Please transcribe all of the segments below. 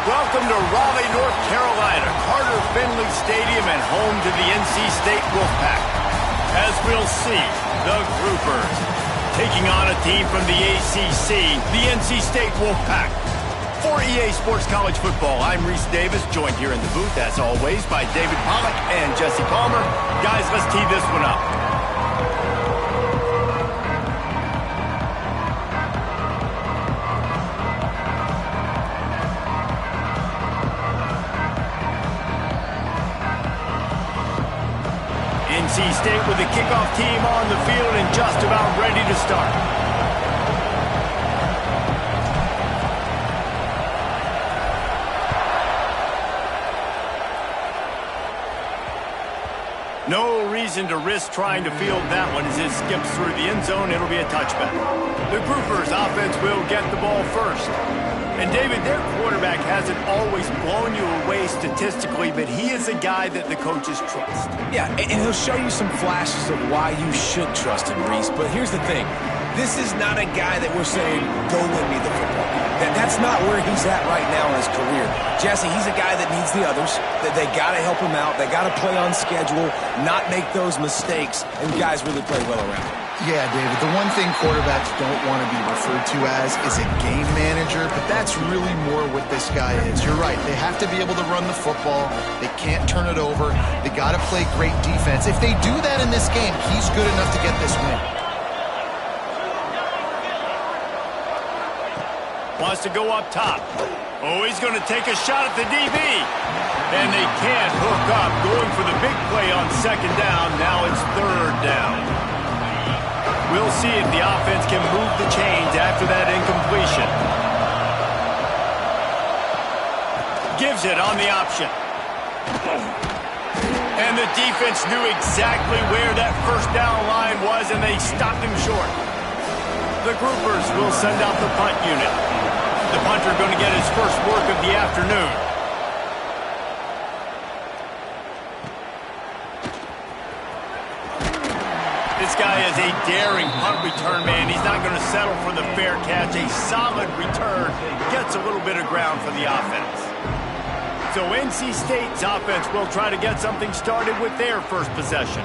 Welcome to Raleigh, North Carolina, Carter Finley Stadium and home to the NC State Wolfpack. As we'll see, the Groupers taking on a team from the ACC, the NC State Wolfpack. For EA Sports College Football, I'm Reese Davis, joined here in the booth, as always, by David Pollack and Jesse Palmer. Guys, let's tee this one up. NC State with the kickoff team on the field and just about ready to start. No reason to risk trying to field that one as it skips through the end zone. It'll be a touchback. The Groupers offense will get the ball first. And David, their quarterback hasn't always blown you away statistically, but he is a guy that the coaches trust. Yeah, and he'll show you some flashes of why you should trust him, Reese. But here's the thing. This is not a guy that we're saying, go win me the football. That's not where he's at right now in his career. Jesse, he's a guy that needs the others, that they got to help him out. They got to play on schedule, not make those mistakes, and guys really play well around him. Yeah, David, the one thing quarterbacks don't want to be referred to as is a game manager, but that's really more what this guy is. You're right. They have to be able to run the football. They can't turn it over. They got to play great defense. If they do that in this game, he's good enough to get this win. Wants to go up top. Oh, he's going to take a shot at the DB. And they can't hook up. Going for the big play on second down. Now it's third down. We'll see if the offense can move the chains after that incompletion. Gives it on the option. And the defense knew exactly where that first down line was, and they stopped him short. The Groupers will send out the punt unit. The punter going to get his first work of the afternoon. This guy is a daring punt return man. He's not going to settle for the fair catch. A solid return. Gets a little bit of ground for the offense. So NC State's offense will try to get something started with their first possession.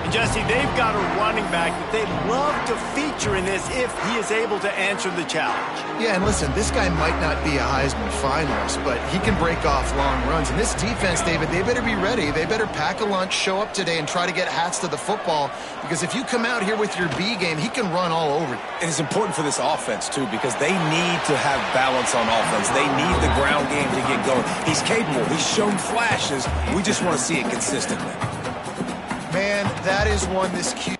And Jesse, they've got a running back that they'd love to feature in this if he is able to answer the challenge. Yeah, and listen, this guy might not be a Heisman finalist, but he can break off long runs. And this defense, David, they better be ready. They better pack a lunch, show up today, and try to get hats to the football. Because if you come out here with your B game, he can run all over you. And it's important for this offense, too, because they need to have balance on offense. They need the ground game to get going. He's capable. He's shown flashes. We just want to see it consistently. Man, that is one this cute.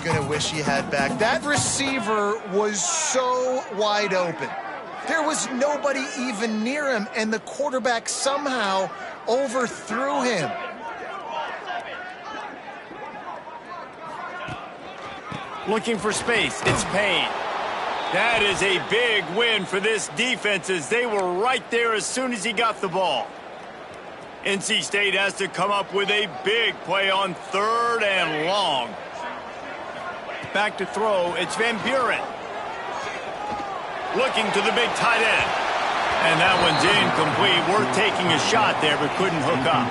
going to wish he had back. That receiver was so wide open. There was nobody even near him, and the quarterback somehow overthrew him. Looking for space. It's Payne. That is a big win for this defense as they were right there as soon as he got the ball. NC State has to come up with a big play on 3rd and long. Back to throw. It's Van Buren. Looking to the big tight end. And that one's incomplete. Worth taking a shot there, but couldn't hook up.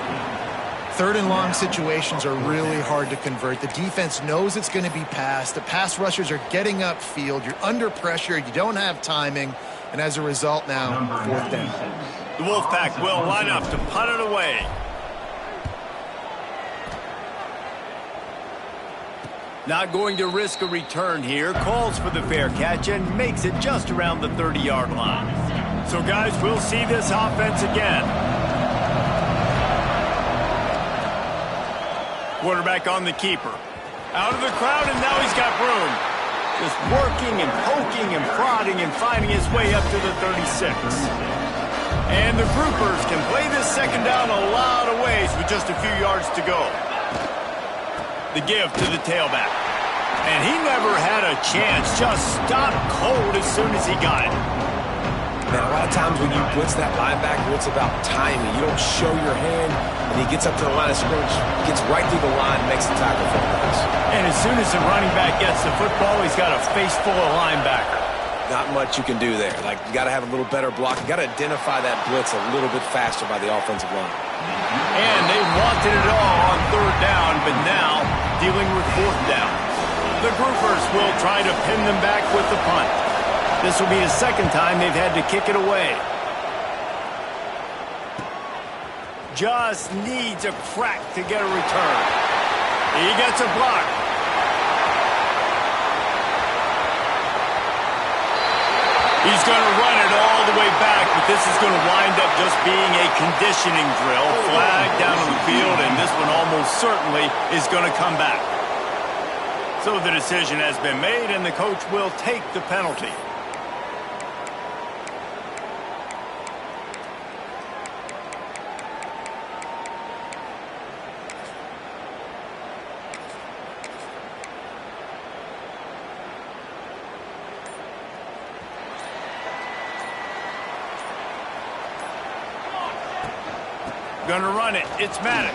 3rd and long situations are really hard to convert. The defense knows it's going to be passed. The pass rushers are getting upfield. You're under pressure. You don't have timing. And as a result now, 4th down. The Wolfpack will line up to punt it away. Not going to risk a return here. Calls for the fair catch and makes it just around the 30-yard line. So, guys, we'll see this offense again. Quarterback on the keeper. Out of the crowd, and now he's got room. Just working and poking and prodding and finding his way up to the 36. And the groupers can play this second down a lot of ways with just a few yards to go. The give to the tailback. And he never had a chance. Just stopped cold as soon as he got it. Man, a lot of times when you blitz that linebacker, it's about timing. You don't show your hand, and he gets up to the line of scrimmage, gets right through the line, makes the tackle for the pass. And as soon as the running back gets the football, he's got a face full of linebacker. Not much you can do there. Like, you got to have a little better block. You got to identify that blitz a little bit faster by the offensive line. And they wanted it all on 3rd down, but now dealing with 4th down. The groupers will try to pin them back with the punt. This will be the second time they've had to kick it away. Just needs a crack to get a return. He gets a block. He's going to run it all the way back, but this is going to wind up just being a conditioning drill. Flag down on the field, and this one almost certainly is going to come back. So the decision has been made, and the coach will take the penalty. Gonna run it. It's Maddox.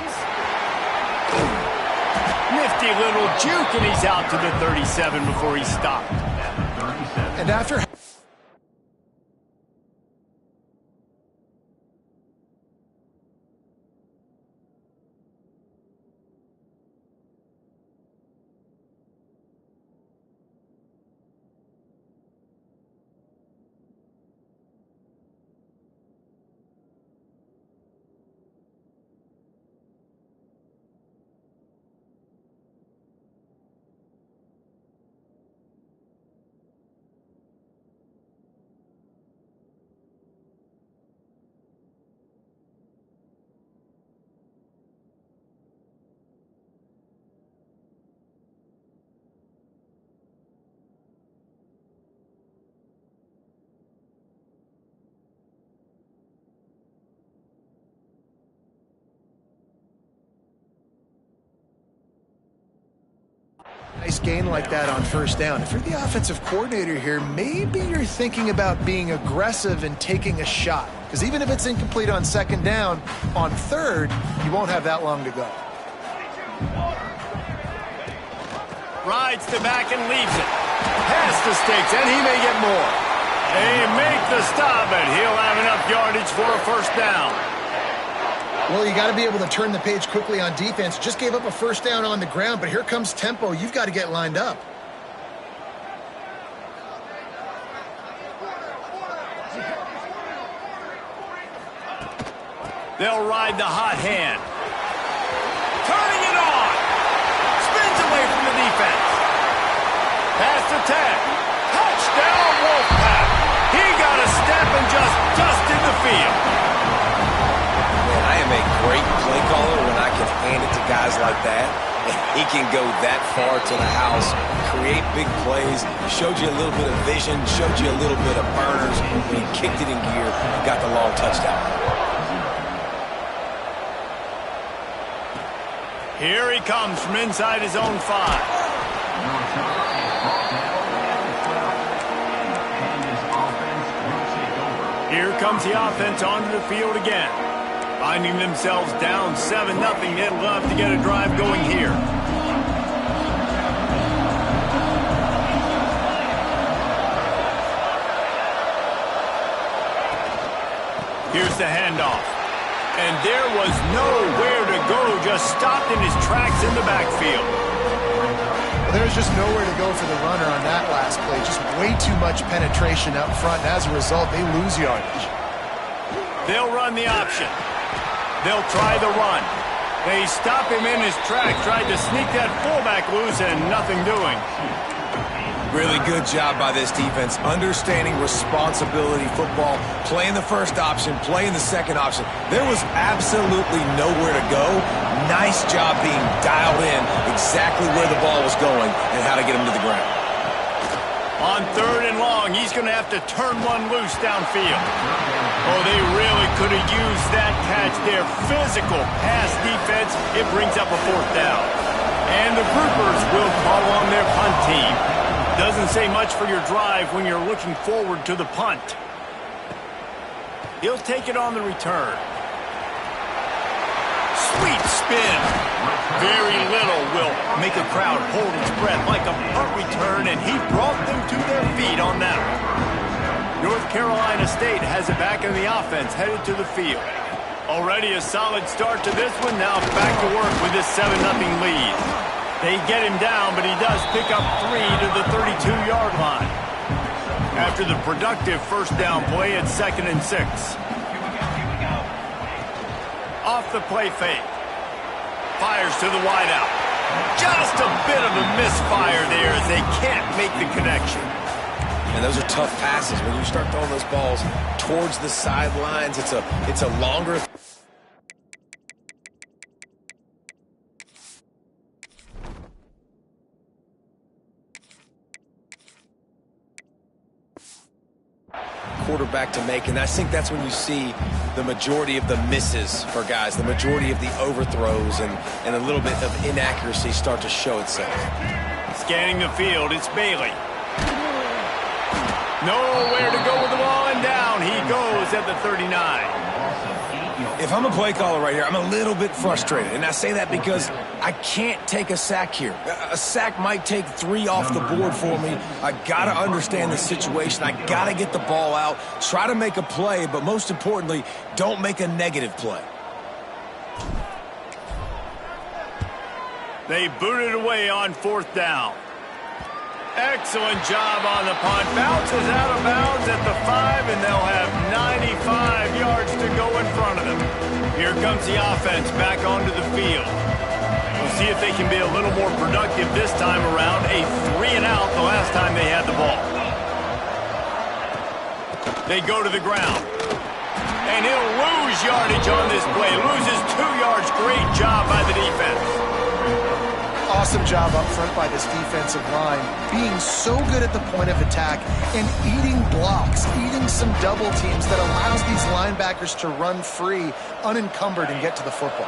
Nifty little juke, and he's out to the 37 before he stopped. And after... Nice gain like that on 1st down. If you're the offensive coordinator here, maybe you're thinking about being aggressive and taking a shot. Because even if it's incomplete on 2nd down, on 3rd, you won't have that long to go. Rides the back and leaves it. Past the sticks, and he may get more. They make the stop, and he'll have enough yardage for a 1st down. Well, you got to be able to turn the page quickly on defense. Just gave up a 1st down on the ground, but here comes tempo. You've got to get lined up. They'll ride the hot hand. Turning it on. Spins away from the defense. Pass to Tech. Touchdown, Wolfpack. He got a step and just dusted the field. Man, I am a great play caller when I can hand it to guys guys like that. He can go that far to the house, create big plays, showed you a little bit of vision, showed you a little bit of burners when he kicked it in gear and got the long touchdown. Here he comes from inside his own 5. Here comes the offense onto the field again. Finding themselves down 7-0, they'd love to get a drive going here. Here's the handoff. And there was nowhere to go, just stopped in his tracks in the backfield. Well, there's just nowhere to go for the runner on that last play. Just way too much penetration up front, and as a result, they lose yardage. They'll run the option. They'll try the run. They stop him in his tracks, tried to sneak that fullback loose, and nothing doing. Really good job by this defense, understanding responsibility football, playing the first option, playing the second option. There was absolutely nowhere to go. Nice job being dialed in exactly where the ball was going and how to get him to the ground. On 3rd and long, he's going to have to turn one loose downfield. Oh, they really could have used that catch there. Physical pass defense. It brings up a 4th down. And the Groupers will call on their punt team. Doesn't say much for your drive when you're looking forward to the punt. He'll take it on the return. Sweet spin. Very little will make a crowd hold its breath like a punt return, and he brought them to their feet on that one. North Carolina State has it back in the offense, headed to the field. Already a solid start to this one. Now back to work with this 7-0 lead. They get him down, but he does pick up 3 to the 32-yard line. After the productive first down play at 2nd and 6. Off the play fake. Fires to the wideout. Just a bit of a misfire there as they can't make the connection. And those are tough passes. When you start throwing those balls towards the sidelines, it's a longer... quarterback to make, and I think that's when you see the majority of the misses for guys, the majority of the overthrows and a little bit of inaccuracy start to show itself. Scanning the field, it's Bailey. Nowhere to go with the ball, and down he goes at the 39. If I'm a play caller right here, I'm a little bit frustrated, and I say that because I can't take a sack here. A sack might take 3 off the board for me. I gotta understand the situation. I gotta get the ball out, try to make a play, but most importantly, don't make a negative play. They boot it away on 4th down. Excellent job on the punt. Bounces out of bounds at the 5, and they'll have 95 yards to go in front of them. Here comes the offense back onto the field. We'll see if they can be a little more productive this time around. A 3-and-out the last time they had the ball. They go to the ground. And he'll lose yardage on this play. Loses 2 yards. Great job by the defense. Awesome job up front by this defensive line, being so good at the point of attack and eating blocks, eating some double teams that allows these linebackers to run free, unencumbered, and get to the football.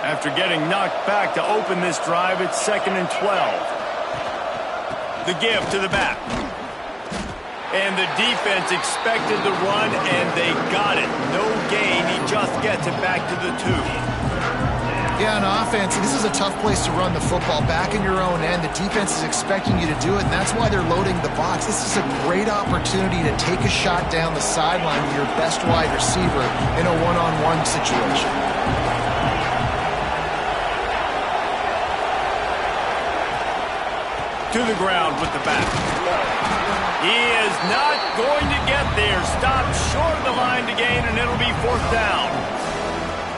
After getting knocked back to open this drive, it's 2nd and 12. The give to the back. And the defense expected the run, and they got it. No gain. He just gets it back to the 2. Yeah, on offense, this is a tough place to run the football. Back in your own end, the defense is expecting you to do it, and that's why they're loading the box. This is a great opportunity to take a shot down the sideline with your best wide receiver in a one-on-one situation. To the ground with the back. He is not going to get there. Stopped short of the line to gain, and it'll be 4th down.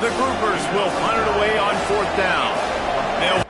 The Groupers will punt it away on 4th down. They'll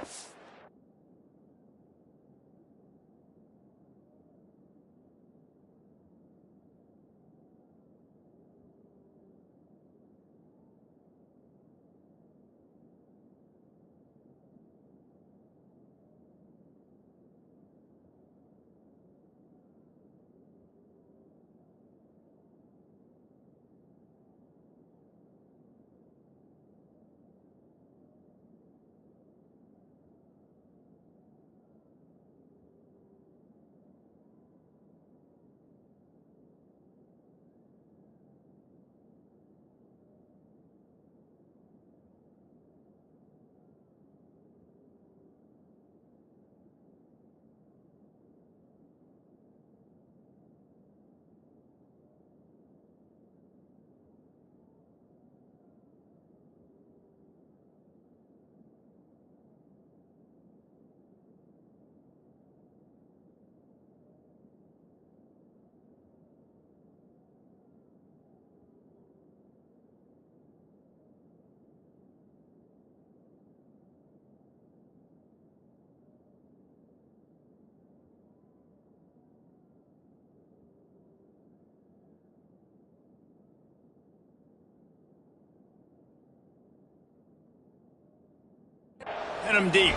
and him deep.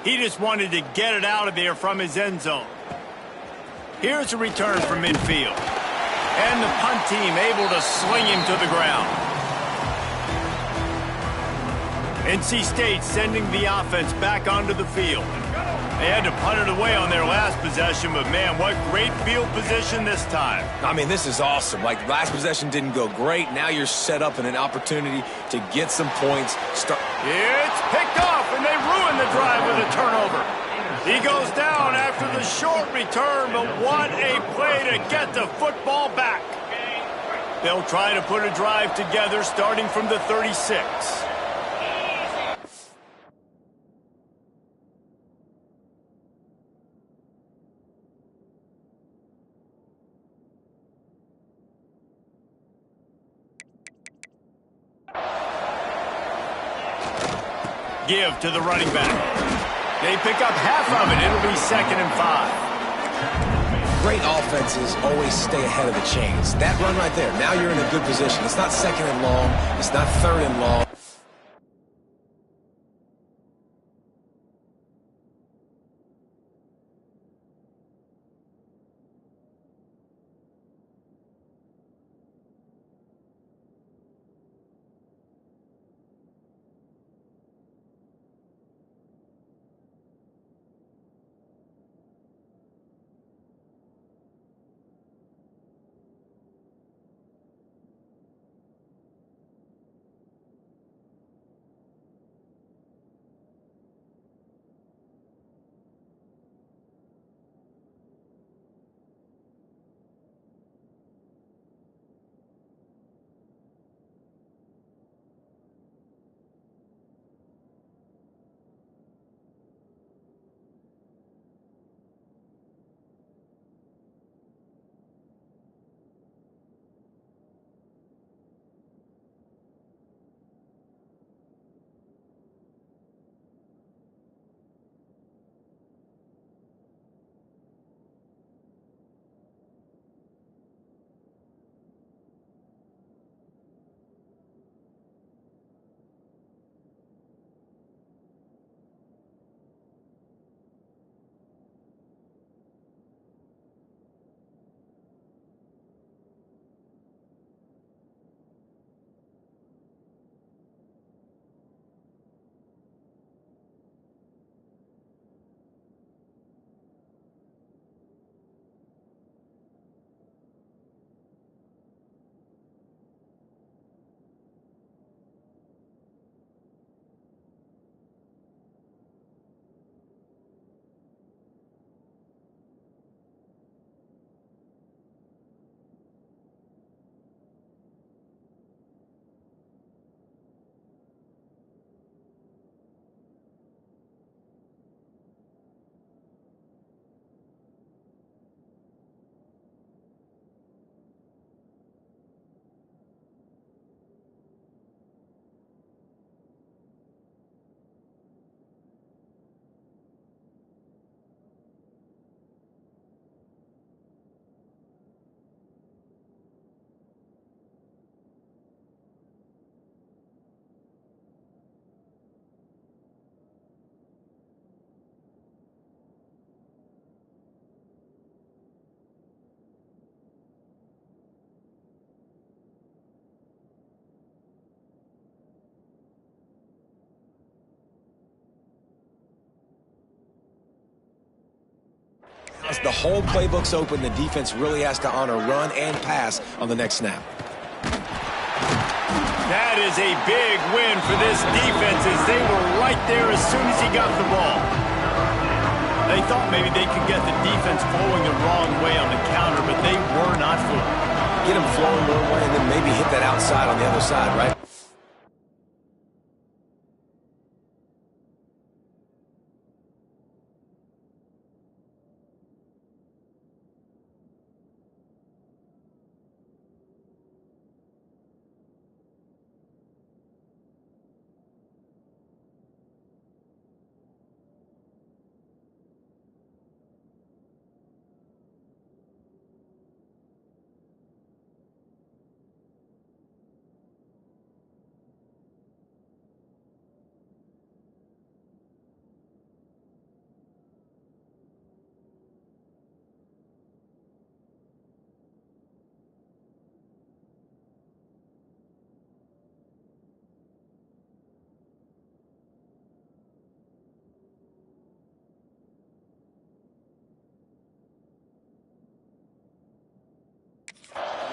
He just wanted to get it out of there from his end zone. Here's a return from midfield. And the punt team able to sling him to the ground. NC State sending the offense back onto the field. They had to punt it away on their last possession, but man, what great field position this time. I mean, this is awesome. Like, last possession didn't go great. Now you're set up in an opportunity to get some points. It's picked off, and they ruin the drive with a turnover. He goes down after the short return, but what a play to get the football back. They'll try to put a drive together starting from the 36. Give to the running back. They pick up half of it. It'll be 2nd and 5. Great offenses always stay ahead of the chains. That run right there, now you're in a good position. It's not 2nd and long. It's not 3rd and long. The whole playbook's open. The defense really has to honor run and pass on the next snap. That is a big win for this defense as they were right there as soon as he got the ball. They thought maybe they could get the defense flowing the wrong way on the counter, but they were not fooled. Get them flowing one way and then maybe hit that outside on the other side, right?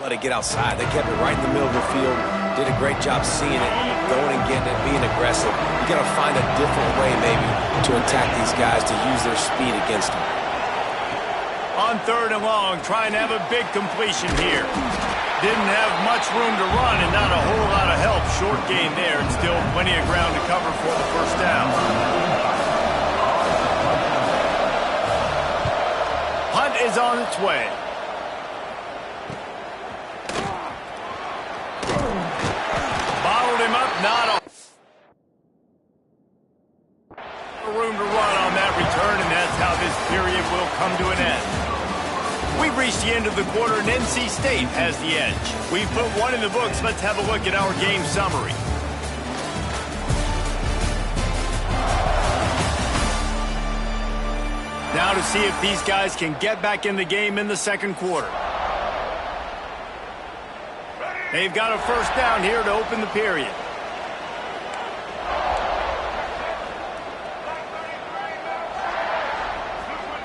let it get outside. They kept it right in the middle of the field, did a great job seeing it, going and getting it, being aggressive. You got to find a different way maybe to attack these guys, to use their speed against them. On 3rd and long, trying to have a big completion here. Didn't have much room to run and not a whole lot of help. Short gain there and still plenty of ground to cover for the first down. Hunt is on its way. Bottled him up, not a room to run on that return, and that's how this period will come to an end. We've reached the end of the quarter, and NC State has the edge. We've put one in the books. Let's have a look at our game summary. Now to see if these guys can get back in the game in the second quarter. They've got a first down here to open the period.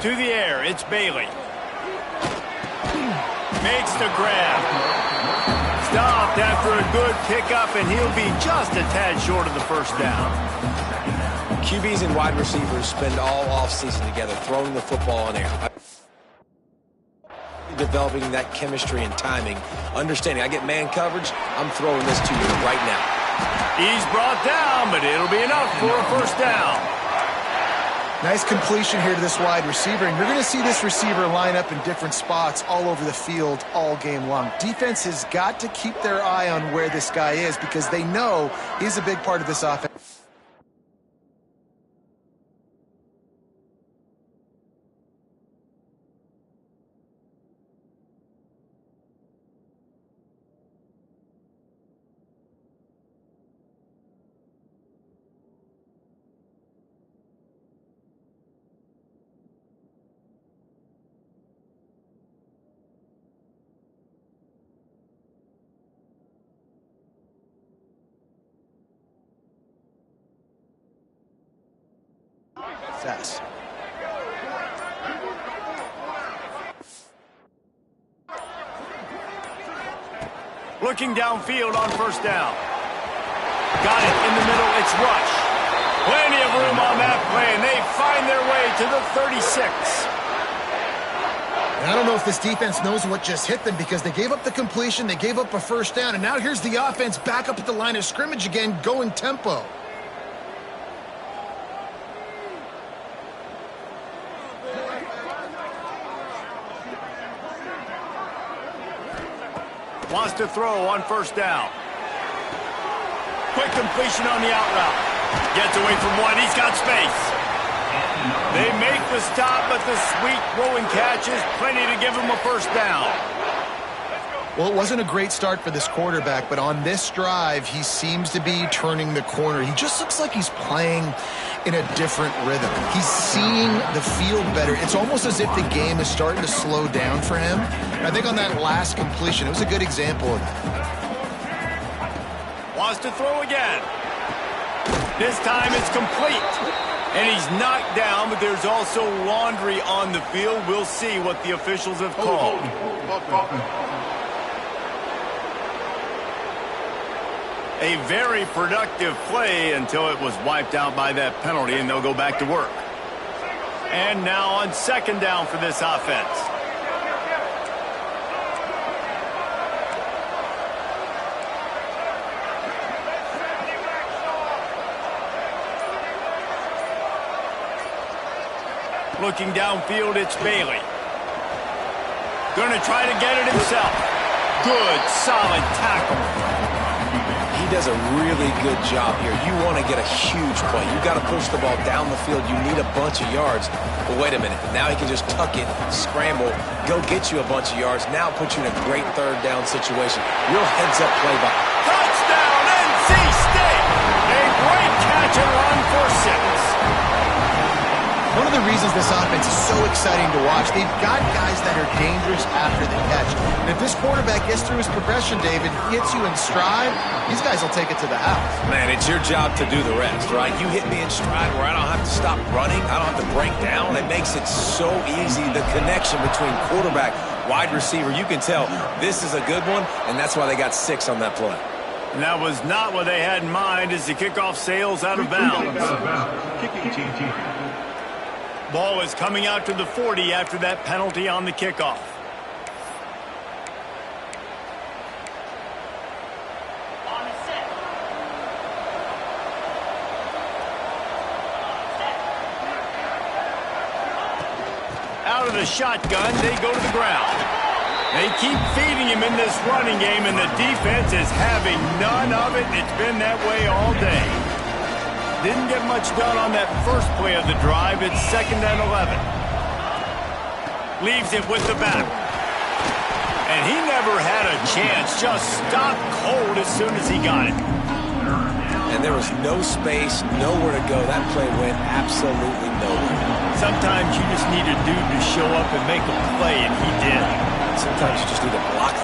To the air, it's Bailey. Makes the grab. Stopped after a good pickup, and he'll be just a tad short of the first down. QBs and wide receivers spend all offseason together throwing the football in air. Developing that chemistry and timing. Understanding, I get man coverage, I'm throwing this to you right now. He's brought down, but it'll be enough for a first down. Nice completion here to this wide receiver, and you're going to see this receiver line up in different spots all over the field all game long. Defense has got to keep their eye on where this guy is because they know he's a big part of this offense. Success. Looking downfield on first down. Got it in the middle, it's Rush. Plenty of room on that play, and they find their way to the 36. And I don't know if this defense knows what just hit them because they gave up the completion, they gave up a first down, and now here's the offense back up at the line of scrimmage again, going tempo. Wants to throw on first down. Quick completion on the out route. Gets away from one. He's got space. They make the stop, but the sweet throwing catch is plenty to give him a first down. Well, it wasn't a great start for this quarterback, but on this drive, he seems to be turning the corner. He just looks like he's playing in a different rhythm. He's seeing the field better. It's almost as if the game is starting to slow down for him. I think on that last completion, it was a good example of that. Wants to throw again. This time it's complete. And he's knocked down, but there's also laundry on the field. We'll see what the officials have called. A very productive play until it was wiped out by that penalty, and they'll go back to work. And now on second down for this offense. Looking downfield, it's Bailey. Gonna try to get it himself. Good, solid tackle. He does a really good job here. You want to get a huge play. You got to push the ball down the field. You need a bunch of yards. But wait a minute. Now he can just tuck it, scramble, go get you a bunch of yards. Now put you in a great third down situation. Real heads-up play by. Touchdown, NC State! A great catch and run for 6. One of the reasons this offense is so exciting to watch, they've got guys that are dangerous after the catch. And if this quarterback gets through his progression, David, hits you in stride, these guys will take it to the house. Man, it's your job to do the rest, right? You hit me in stride where I don't have to stop running. I don't have to break down. It makes it so easy. The connection between quarterback, Wide receiver, you can tell this is a good one, and that's why they got 6 on that play. And that was not what they had in mind as the kickoff sails out of bounds. Ball is coming out to the 40 after that penalty on the kickoff. Out of the shotgun, they go to the ground. They keep feeding him in this running game, and the defense is having none of it. It's been that way all day. Didn't get much done on that first play of the drive. It's 2nd and 11. Leaves it with the back. And he never had a chance. Just stopped cold as soon as he got it. And there was no space, nowhere to go. That play went absolutely nowhere. Sometimes you just need a dude to show up and make a play, and he did. Sometimes you just need to block.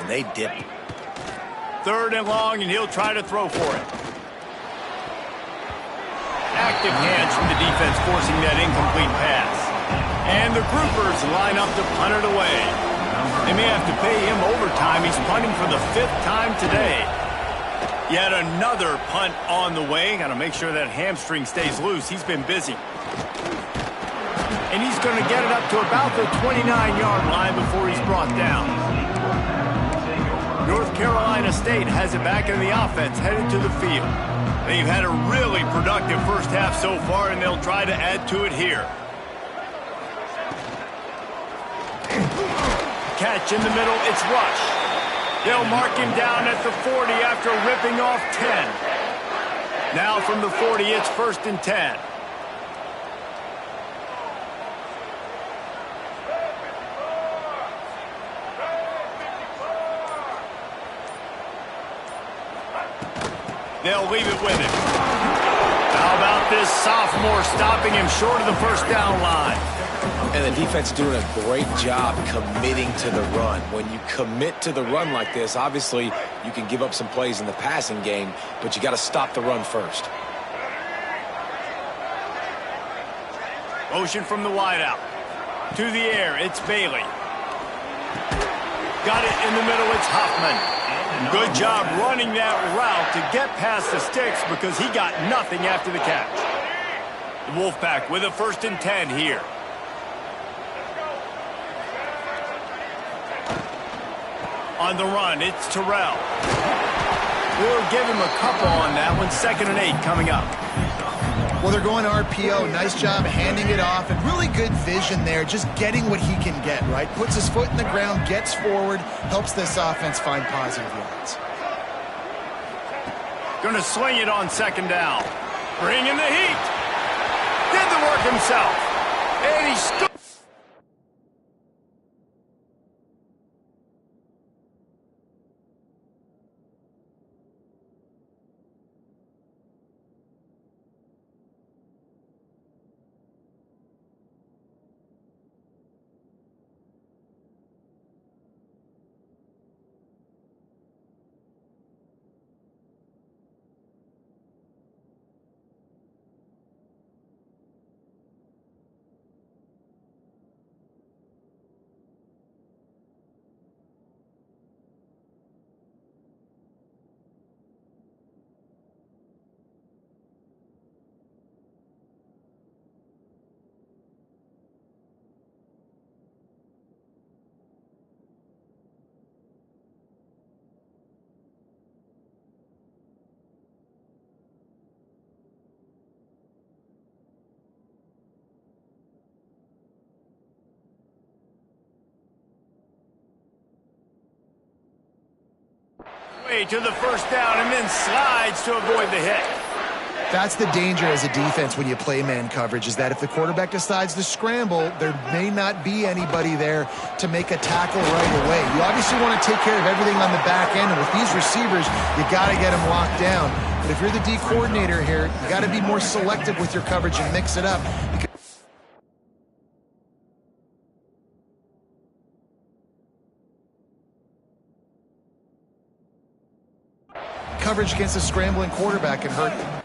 and they dip. 3rd and long, and he'll try to throw for it. Active hands from the defense forcing that incomplete pass. And the groupers line up to punt it away. They may have to pay him overtime. He's punting for the 5th time today. Yet another punt on the way. Got to make sure that hamstring stays loose. He's been busy. And he's going to get it up to about the 29-yard line before he's brought down. North Carolina State has it back in the offense, headed to the field. They've had a really productive first half so far, and they'll try to add to it here. Catch in the middle, it's Rush. They'll mark him down at the 40 after ripping off 10. Now from the 40, it's 1st and 10. They'll leave it with him. How about this sophomore stopping him short of the 1st down line? And the defense is doing a great job committing to the run. When you commit to the run like this, obviously you can give up some plays in the passing game, but you got to stop the run first. Motion from the wideout. To the air, it's Bailey. Got it in the middle, it's Hoffman. Good job running that route to get past the sticks because he got nothing after the catch. The Wolfpack with a 1st and 10 here. On the run, it's Terrell. We'll give him a couple on that one. 2nd and 8 coming up. Well, they're going RPO. Nice job handing it off, and really good vision there, just getting what he can get, right? Puts his foot in the ground, gets forward, helps this offense find positive yards. Going to swing it on 2nd down. Bringing the heat. Did the work himself. And he stood. To the 1st down and then slides to avoid the hit. That's the danger as a defense when you play man coverage, is that if the quarterback decides to scramble, there may not be anybody there to make a tackle right away. You obviously want to take care of everything on the back end, and with these receivers, you got to get them locked down. But if you're the D coordinator here, you got to be more selective with your coverage and mix it up. Coverage against a scrambling quarterback can hurt you.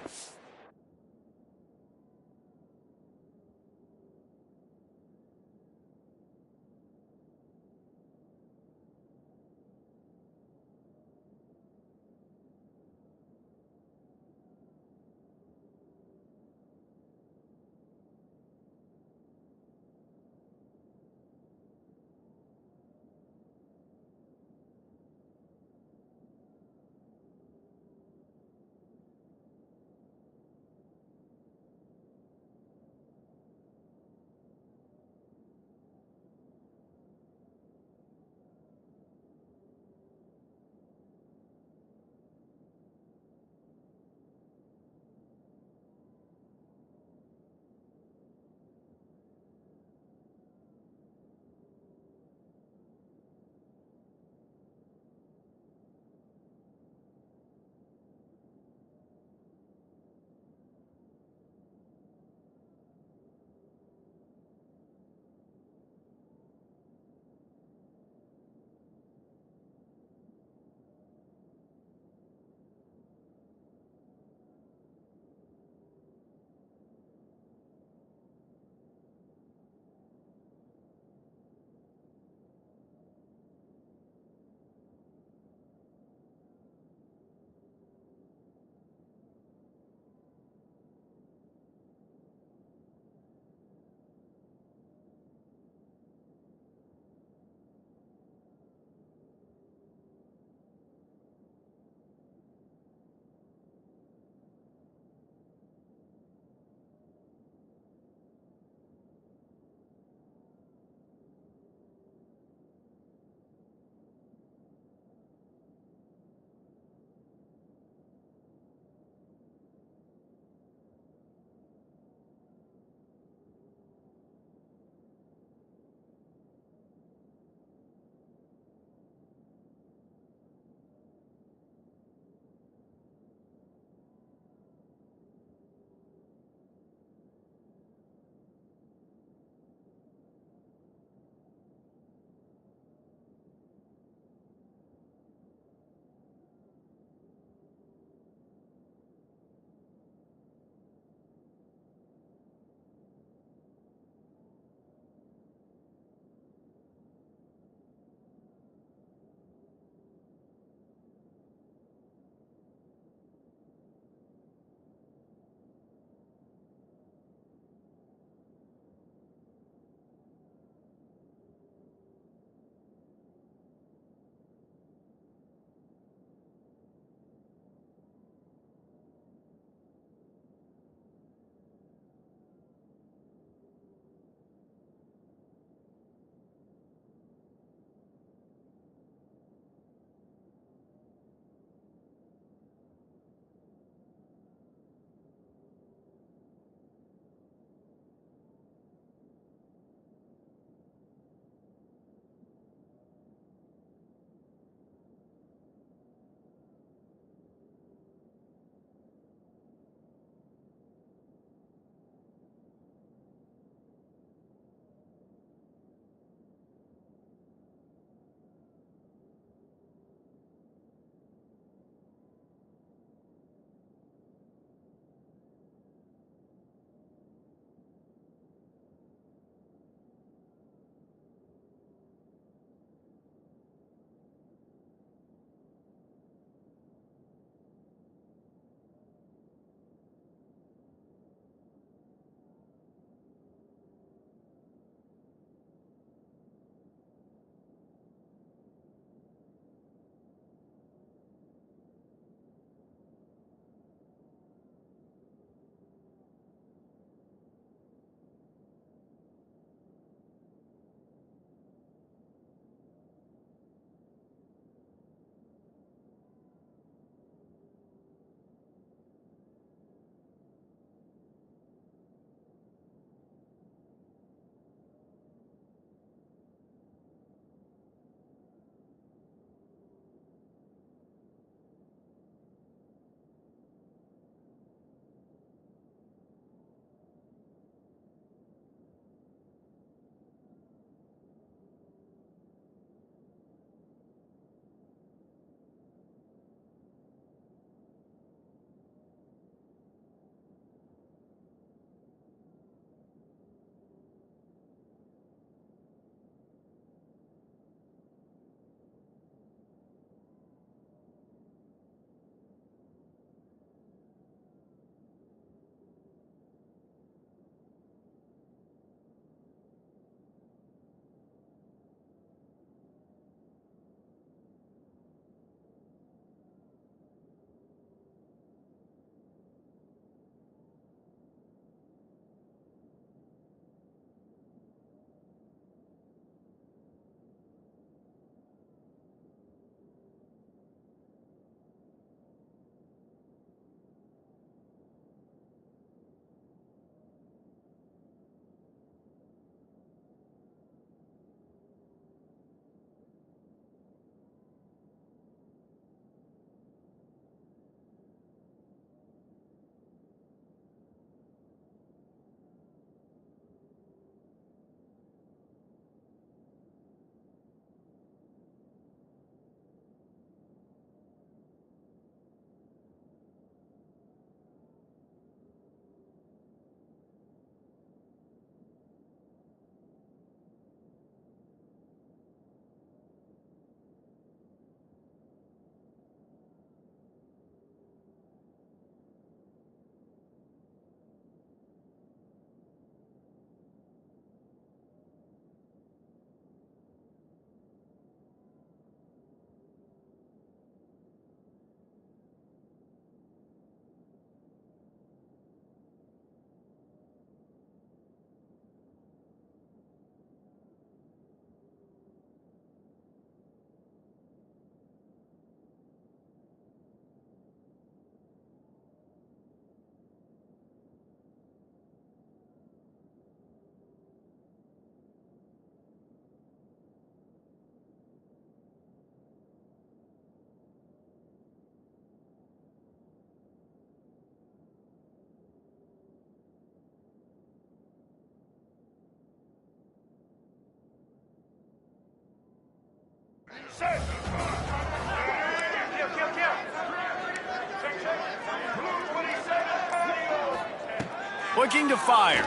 Looking to fire.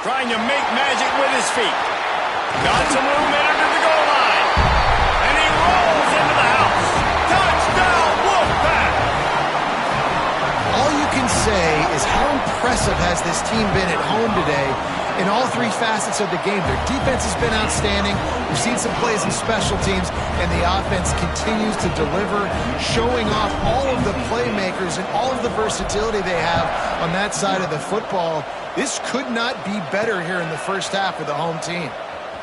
Trying to make magic with his feet. Got some room in under the goal line. And he rolls into the house. Touchdown, Wolfpack! All you can say is how impressive has this team been at home today in all three facets of the game. Their defense has been outstanding. We've seen some plays in special teams, and the offense continues to deliver, showing off all of the playmakers and all of the versatility they have on that side of the football. This could not be better here in the first half for the home team.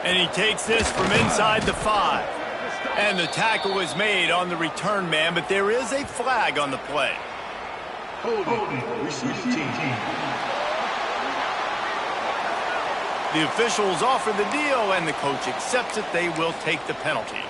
And he takes this from inside the 5. And the tackle is made on the return man, but there is a flag on the play. The officials offer the deal, and the coach accepts it. They will take the penalty.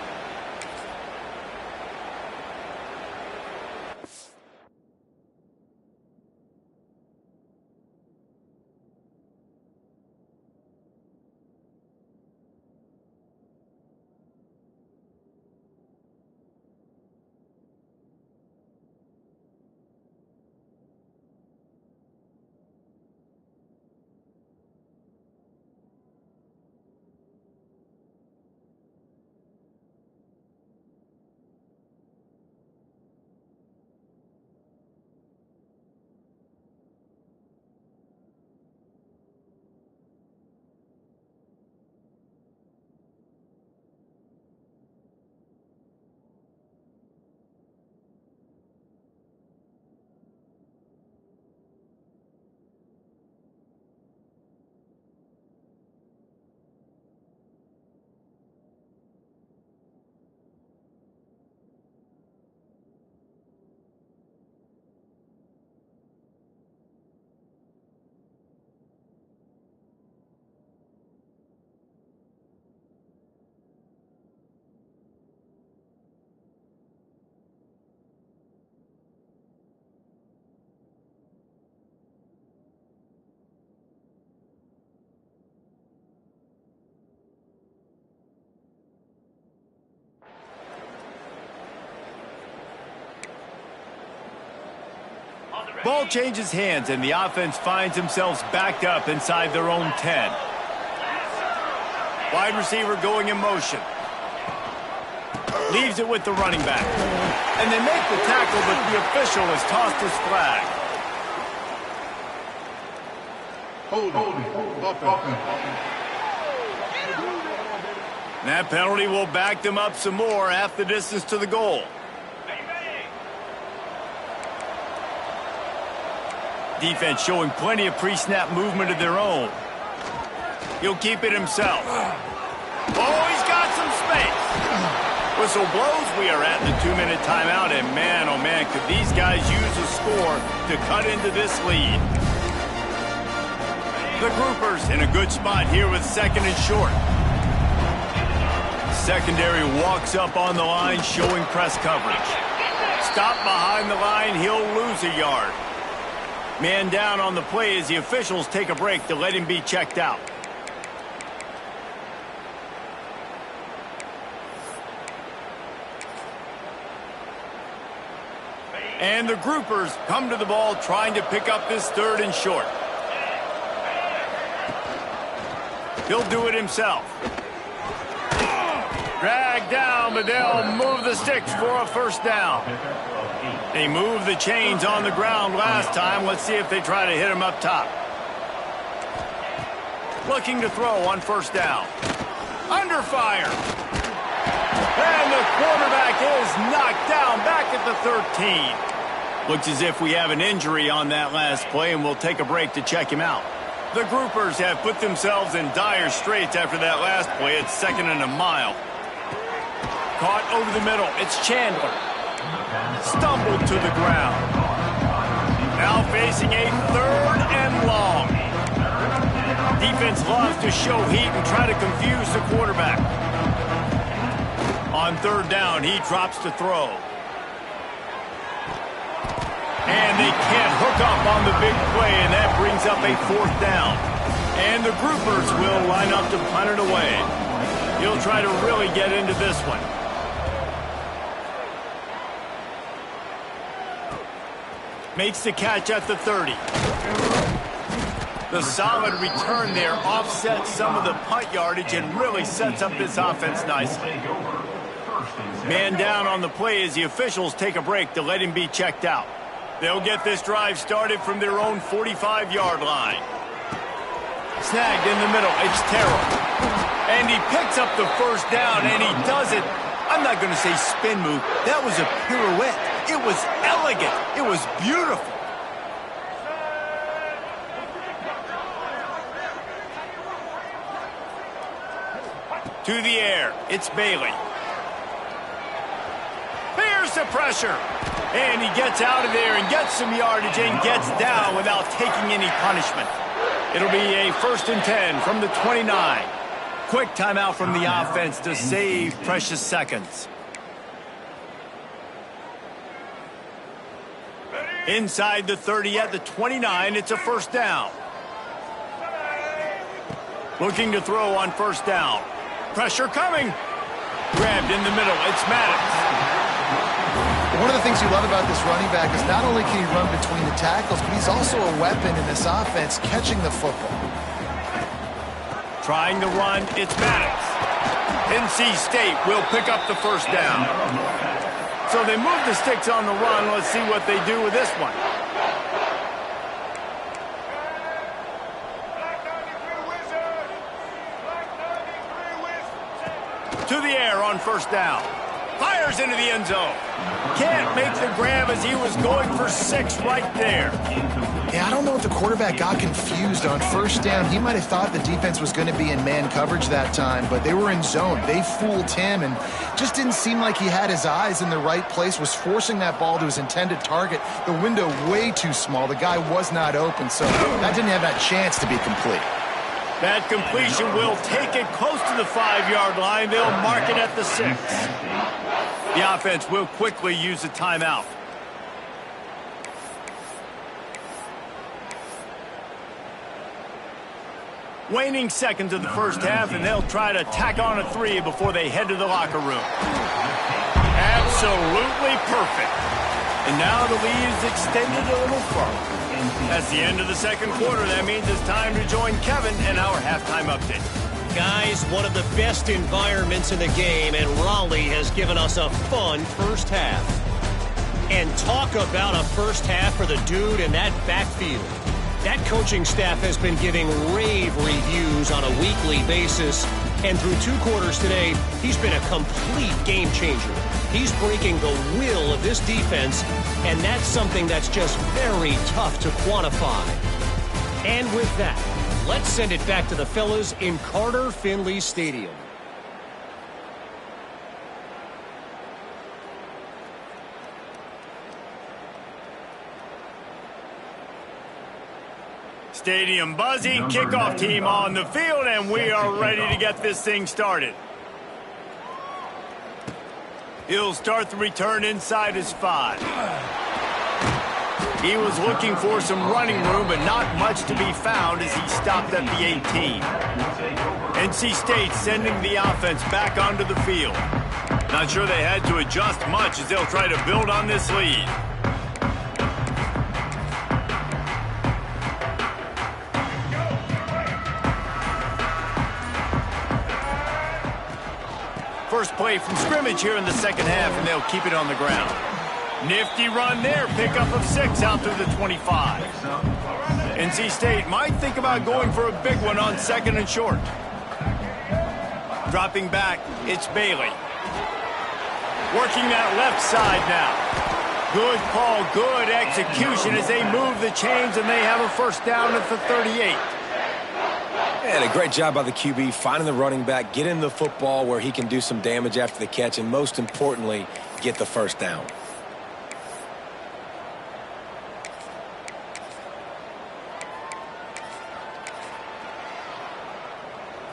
Ball changes hands, and the offense finds themselves backed up inside their own 10. Wide receiver going in motion. Leaves it with the running back. And they make the tackle, but the official has tossed his flag. And that penalty will back them up some more, half the distance to the goal. Defense showing plenty of pre-snap movement of their own. He'll keep it himself. Oh, he's got some space. Whistle blows. We are at the 2-minute timeout, and man, oh man, could these guys use a score to cut into this lead. The groupers in a good spot here with second and short. Secondary walks up on the line, showing press coverage. Stop behind the line, he'll lose a yard. Man down on the play as the officials take a break to let him be checked out. And the groupers come to the ball trying to pick up this third and short. He'll do it himself. Dragged down, but they'll move the sticks for a first down. They moved the chains on the ground last time. Let's see if they try to hit him up top. Looking to throw on first down. Under fire. And the quarterback is knocked down back at the 13. Looks as if we have an injury on that last play, and we'll take a break to check him out. The groupers have put themselves in dire straits after that last play. It's second and a mile. Caught over the middle. It's Chandler. Stumbled to the ground. Now facing a third and long. Defense loves to show heat and try to confuse the quarterback. On third down, he drops to throw. And they can't hook up on the big play, and that brings up a fourth down. And the groupers will line up to punt it away. He'll try to really get into this one. Makes the catch at the 30. The solid return there offsets some of the punt yardage and really sets up this offense nicely. Man down on the play as the officials take a break to let him be checked out. They'll get this drive started from their own 45-yard line. Snagged in the middle. It's Terrell. And he picks up the first down, and he does it. I'm not going to say spin move. That was a pirouette. It was elegant. It was beautiful. To the air. It's Bailey. Here's the pressure. And he gets out of there and gets some yardage and gets down without taking any punishment. It'll be a 1st and 10 from the 29. Quick timeout from the offense to save precious seconds. Inside the 30 at the 29, it's a 1st down. Looking to throw on 1st down. Pressure coming. Grabbed in the middle. It's Maddox. One of the things you love about this running back is not only can he run between the tackles, but he's also a weapon in this offense catching the football. Trying to run, it's Maddox. NC State will pick up the 1st down. So they move the sticks on the run. Let's see what they do with this one. To the air on 1st down. Fires into the end zone. Can't make the grab as he was going for 6 right there. Yeah, I don't know if the quarterback got confused on 1st down. He might have thought the defense was going to be in man coverage that time, but they were in zone. They fooled him and just didn't seem like he had his eyes in the right place, was forcing that ball to his intended target. The window way too small. The guy was not open, so that didn't have that chance to be complete. That completion will take it close to the 5-yard line. They'll mark it at the 6. The offense will quickly use a timeout. Waning seconds of the 1st half, and they'll try to tack on a 3 before they head to the locker room. Absolutely perfect. And now the lead is extended a little further. That's the end of the 2nd quarter. That means it's time to join Kevin and our halftime update. Guys, one of the best environments in the game, and Raleigh has given us a fun 1st half. And talk about a 1st half for the dude in that backfield. That coaching staff has been giving rave reviews on a weekly basis, and through 2 quarters today, he's been a complete game changer. He's breaking the will of this defense, and that's something that's just very tough to quantify. And with that, let's send it back to the fellas in Carter Finley Stadium. Stadium buzzing, kickoff team on the field, and we are ready to get this thing started. He'll start the return inside his 5. He was looking for some running room, but not much to be found as he stopped at the 18. NC State sending the offense back onto the field. Not sure they had to adjust much as they'll try to build on this lead. First play from scrimmage here in the 2nd half, and they'll keep it on the ground. Nifty run there, pickup of 6 out through the 25. NC State might think about going for a big one on 2nd and short. Dropping back, it's Bailey. Working that left side now. Good call, good execution as they move the chains, and they have a 1st down at the 38. And a great job by the QB finding the running back, getting the football where he can do some damage after the catch, and most importantly, get the 1st down.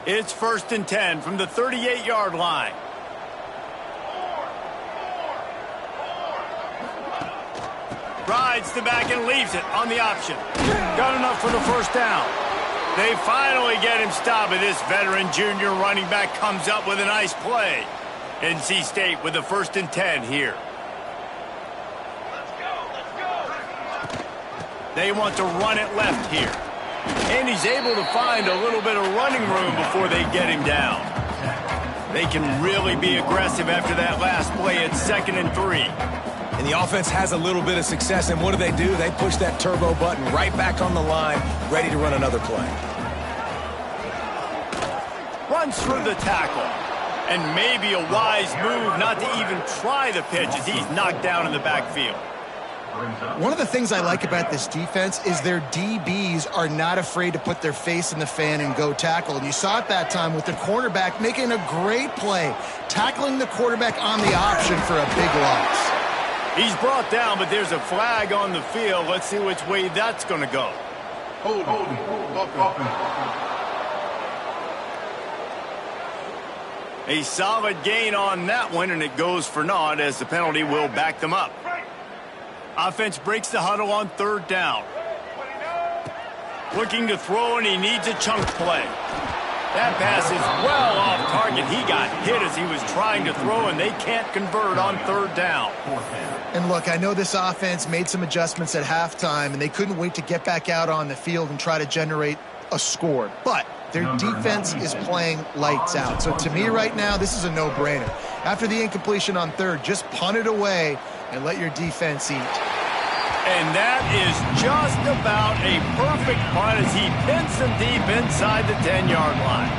It's 1st and 10 from the 38-yard line. Rides the back and leaves it on the option. Got enough for the 1st down. They finally get him stopped, and this veteran junior running back comes up with a nice play. NC State with a 1st and 10 here. They want to run it left here. And he's able to find a little bit of running room before they get him down. They can really be aggressive after that last play at 2nd and 3. And the offense has a little bit of success, and what do? They push that turbo button right back on the line, ready to run another play. Runs through the tackle. And maybe a wise move not to even try the pitch as he's knocked down in the backfield. One of the things I like about this defense is their DBs are not afraid to put their face in the fan and go tackle. And you saw it that time with the cornerback making a great play, tackling the quarterback on the option for a big loss. He's brought down, but there's a flag on the field. Let's see which way that's going to go. Hold. A solid gain on that one, and it goes for naught as the penalty will back them up. Offense breaks the huddle on 3rd down. Looking to throw, and he needs a chunk play. That pass is well off target. He got hit as he was trying to throw, and they can't convert on 3rd down. And look, I know this offense made some adjustments at halftime, and they couldn't wait to get back out on the field and try to generate a score. But their defense is playing lights out. So to me right now, this is a no-brainer. After the incompletion on 3rd, just punt it away and let your defense eat. And that is just about a perfect punt as he pins them deep inside the 10-yard line.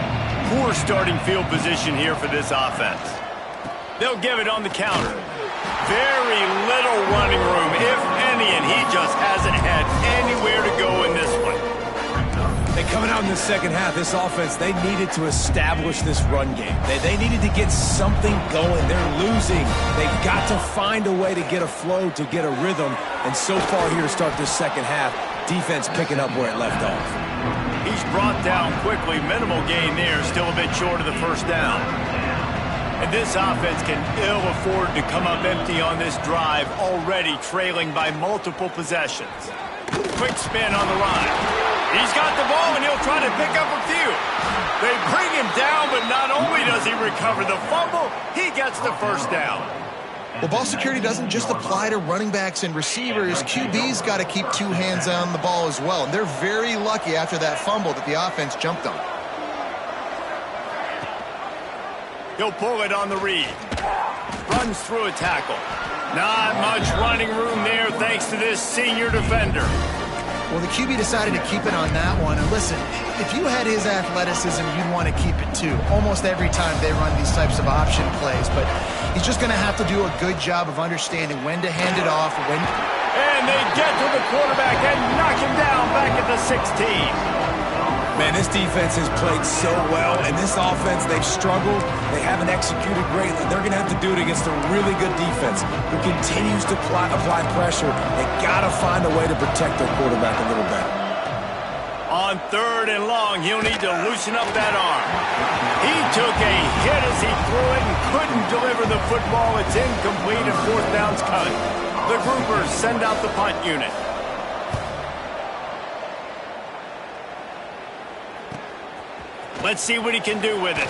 Poor starting field position here for this offense. They'll give it on the counter. Very little running room, if any, and he just hasn't had anywhere to go in this one. Coming out in the second half, this offense, they needed to establish this run game. They needed to get something going. They're losing. They've got to find a way to get a flow, to get a rhythm. And so far here to start this second half, defense picking up where it left off. He's brought down quickly. Minimal gain there. Still a bit short of the 1st down. And this offense can ill afford to come up empty on this drive, already trailing by multiple possessions. Quick spin on the run. He's got the ball, and he'll try to pick up a few. They bring him down, but not only does he recover the fumble, he gets the 1st down. Well, ball security doesn't just apply to running backs and receivers. QB's got to keep 2 hands on the ball as well. And they're very lucky after that fumble that the offense jumped on. He'll pull it on the read. Runs through a tackle. Not much running room there thanks to this senior defender. Well, the QB decided to keep it on that one. And listen, if you had his athleticism, you'd want to keep it too. Almost every time they run these types of option plays. But he's just going to have to do a good job of understanding when to hand it off. And they get to the quarterback and knock him down back at the 16. Man, this defense has played so well, and this offense, they've struggled. They haven't executed greatly. They're going to have to do it against a really good defense who continues to apply pressure. They got to find a way to protect their quarterback a little better. On 3rd and long, he'll need to loosen up that arm. He took a hit as he threw it and couldn't deliver the football. It's incomplete, and 4th down's coming. The groupers send out the punt unit. Let's see what he can do with it.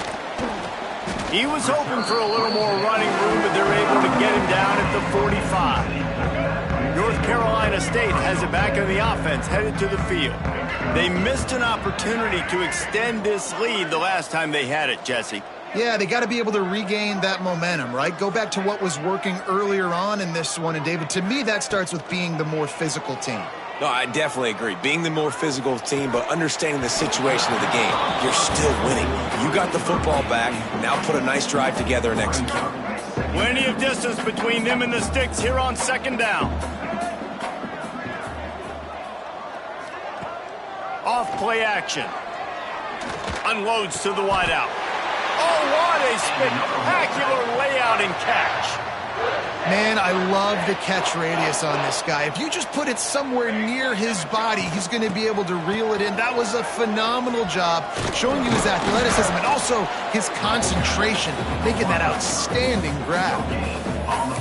He was hoping for a little more running room, but they're able to get him down at the 45. North Carolina State has it back in the offense, headed to the field. They missed an opportunity to extend this lead the last time they had it, Jesse. Yeah, they got to be able to regain that momentum, right? Go back to what was working earlier on in this one. And, David, to me, that starts with being the more physical team. No, I definitely agree. Being the more physical team, but understanding the situation of the game. You're still winning. You got the football back. Now put a nice drive together and execute. Plenty of distance between them and the sticks here on 2nd down. Off play action. Unloads to the wideout. Oh, what a spectacular layout and catch. Man, I love the catch radius on this guy. If you just put it somewhere near his body, he's going to be able to reel it in. That was a phenomenal job, showing you his athleticism and also his concentration, making that outstanding grab.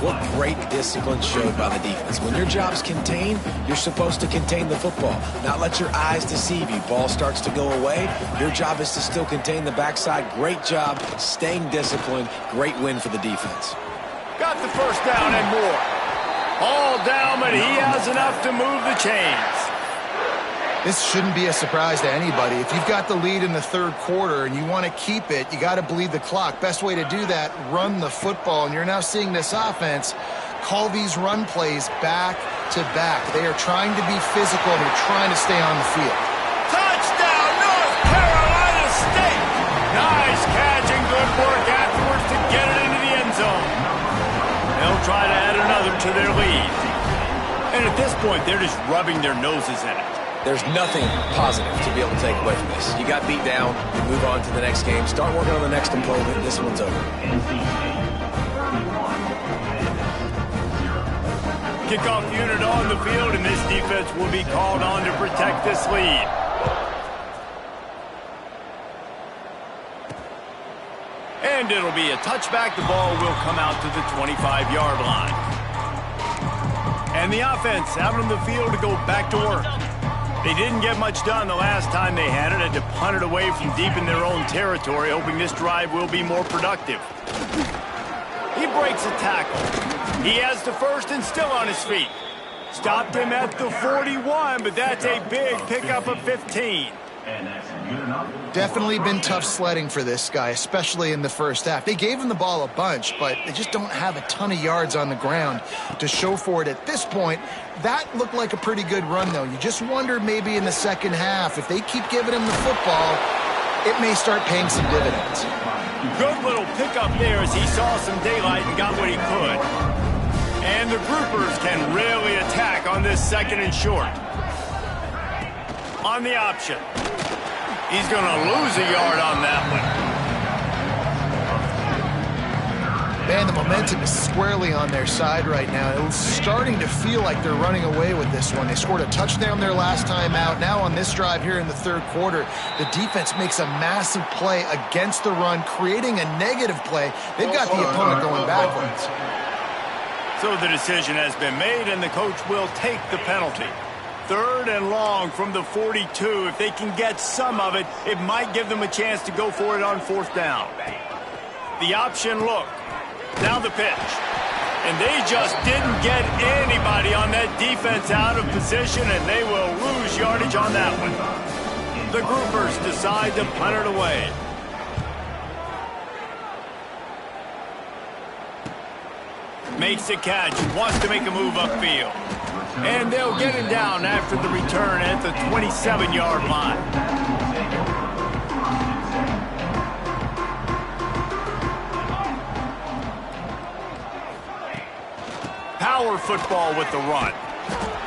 What great discipline showed by the defense. When your job's contained, you're supposed to contain the football, not let your eyes deceive you. Ball starts to go away. Your job is to still contain the backside. Great job staying disciplined. Great win for the defense. Got the first down and more. All down, but he has enough to move the chains. This shouldn't be a surprise to anybody. If you've got the lead in the third quarter and you want to keep it, you got to bleed the clock. Best way to do that, run the football. And you're now seeing this offense call these run plays back to back. They are trying to be physical. They're trying to stay on the field. Touchdown, North Carolina State. Nice catch and good work afterwards to get it into the end zone. They'll try to add another to their lead. And at this point, they're just rubbing their noses in it. There's nothing positive to be able to take away from this. You got beat down, you move on to the next game, start working on the next opponent, this one's over. Kickoff unit on the field, and this defense will be called on to protect this lead. And it'll be a touchback. The ball will come out to the 25-yard line. And the offense out on the field to go back to work. They didn't get much done the last time they had it. Had to punt it away from deep in their own territory, hoping this drive will be more productive. He breaks a tackle. He has the first and still on his feet. Stopped him at the 41, but that's a big pickup of 15. Definitely been tough sledding for this guy, especially in the first half. They gave him the ball a bunch, but they just don't have a ton of yards on the ground to show for it at this point. That looked like a pretty good run, though. You just wonder maybe in the second half, if they keep giving him the football, it may start paying some dividends. Good little pickup there as he saw some daylight and got what he could. And the groupers can really attack on this second and short. On the option. He's going to lose a yard on that one. Man, the momentum is squarely on their side right now. It's starting to feel like they're running away with this one. They scored a touchdown their last time out. Now on this drive here in the third quarter, the defense makes a massive play against the run, creating a negative play. They've got the opponent going backwards. So the decision has been made, and the coach will take the penalty. Third and long from the 42. If they can get some of it, it might give them a chance to go for it on fourth down. The option look. Now the pitch. And they just didn't get anybody on that defense out of position, and they will lose yardage on that one. The groupers decide to punt it away. Makes the catch, wants to make a move upfield. And they'll get him down after the return at the 27-yard line. Power football with the run.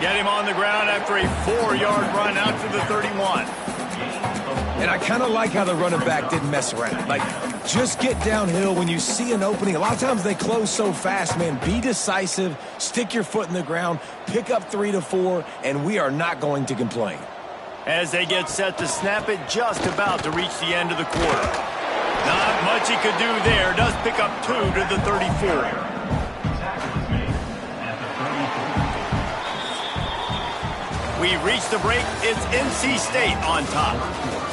Get him on the ground after a 4-yard run out to the 31. And I kind of like how the running back didn't mess around. Like, just get downhill when you see an opening. A lot of times they close so fast, man. Be decisive, stick your foot in the ground, pick up 3 to 4, and we are not going to complain. As they get set to snap it, just about to reach the end of the quarter. Not much he could do there. Does pick up 2 to the 34. We reach the break. It's NC State on top.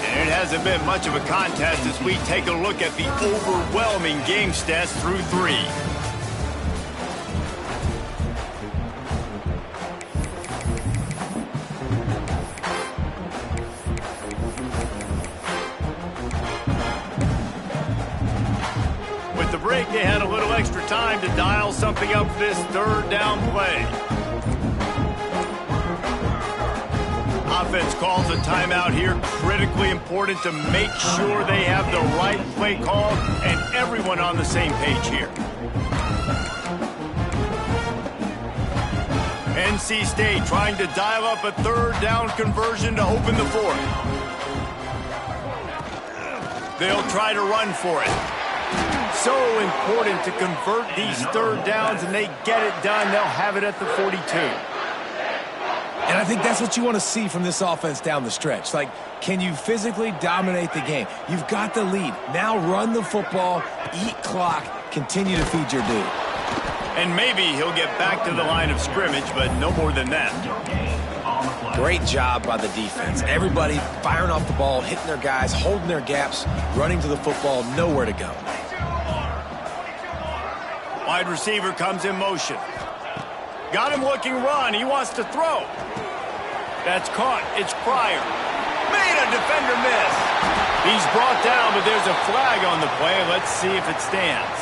And it hasn't been much of a contest as we take a look at the overwhelming game stats through 3. With the break, they had a little extra time to dial something up for this third down play. Offense calls a timeout here. Critically important to make sure they have the right play call and everyone on the same page here. NC State trying to dial up a third down conversion to open the fourth. They'll try to run for it. so important to convert these third downs, and they get it done. They'll have it at the 42. And I think that's what you want to see from this offense down the stretch. Like, can you physically dominate the game? You've got the lead. Now run the football, eat clock, continue to feed your dude. And maybe he'll get back to the line of scrimmage, but no more than that. Great job by the defense. Everybody firing off the ball, hitting their guys, holding their gaps, running to the football, nowhere to go. Wide receiver comes in motion. Got him looking run. He wants to throw. That's caught. It's Pryor. Made a defender miss. He's brought down, but there's a flag on the play. Let's see if it stands.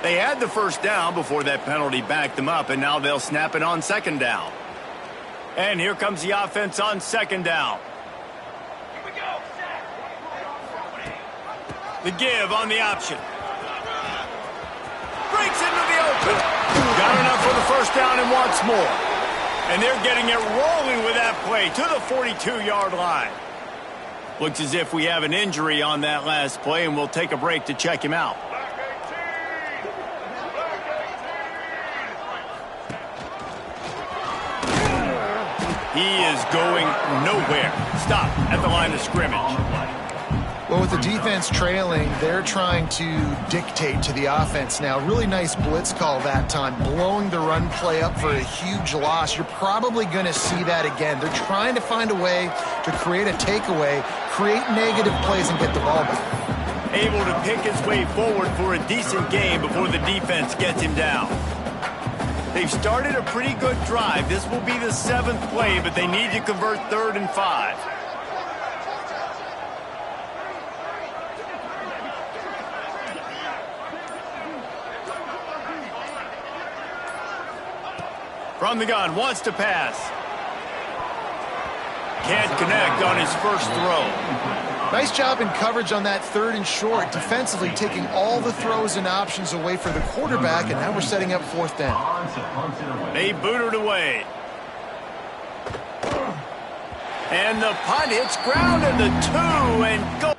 They had the first down before that penalty backed them up, and now they'll snap it on second down. And here comes the offense on second down. The give on the option. Breaks into the open. Got enough for the first down and wants more. And they're getting it rolling with that play to the 42-yard line. Looks as if we have an injury on that last play, and we'll take a break to check him out. He is going nowhere. Stop at the line of scrimmage. Well, with the defense trailing, they're trying to dictate to the offense now. Really nice blitz call that time, blowing the run play up for a huge loss. You're probably going to see that again. They're trying to find a way to create a takeaway, create negative plays, and get the ball back. Able to pick his way forward for a decent game before the defense gets him down. They've started a pretty good drive. This will be the 7th play, but they need to convert 3rd and 5. From the gun, wants to pass. Can't connect on his first throw. Nice job in coverage on that 3rd and short, defensively taking all the throws and options away for the quarterback, and now we're setting up 4th down. They booted away. And the punt hits ground in the 2 and go.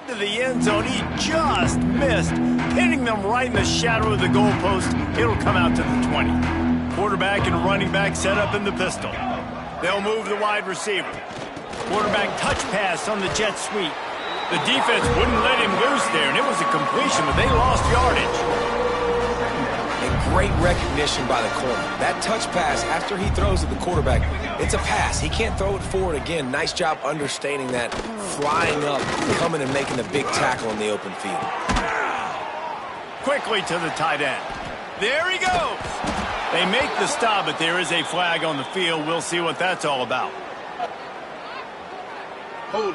To the end zone, he just missed, hitting them right in the shadow of the goalpost. It'll come out to the 20. Quarterback and running back set up in the pistol. They'll move the wide receiver. Quarterback touch pass on the jet sweep. The defense wouldn't let him loose there, and it was a completion, but they lost yardage. And great recognition by the corner. That touch pass after he throws at the quarterback, it's a pass. He can't throw it forward again. Nice job understanding that, flying up, coming and making the big tackle in the open field. Quickly to the tight end. There he goes. They make the stop, but there is a flag on the field. We'll see what that's all about. Hold.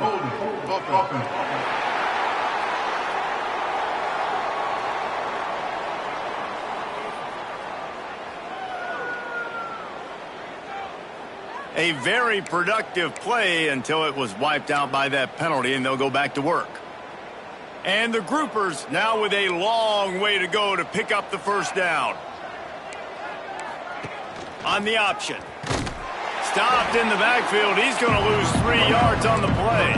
A very productive play until it was wiped out by that penalty, and they'll go back to work. And the groupers now with a long way to go to pick up the first down. On the option. Stopped in the backfield. He's going to lose 3 yards on the play.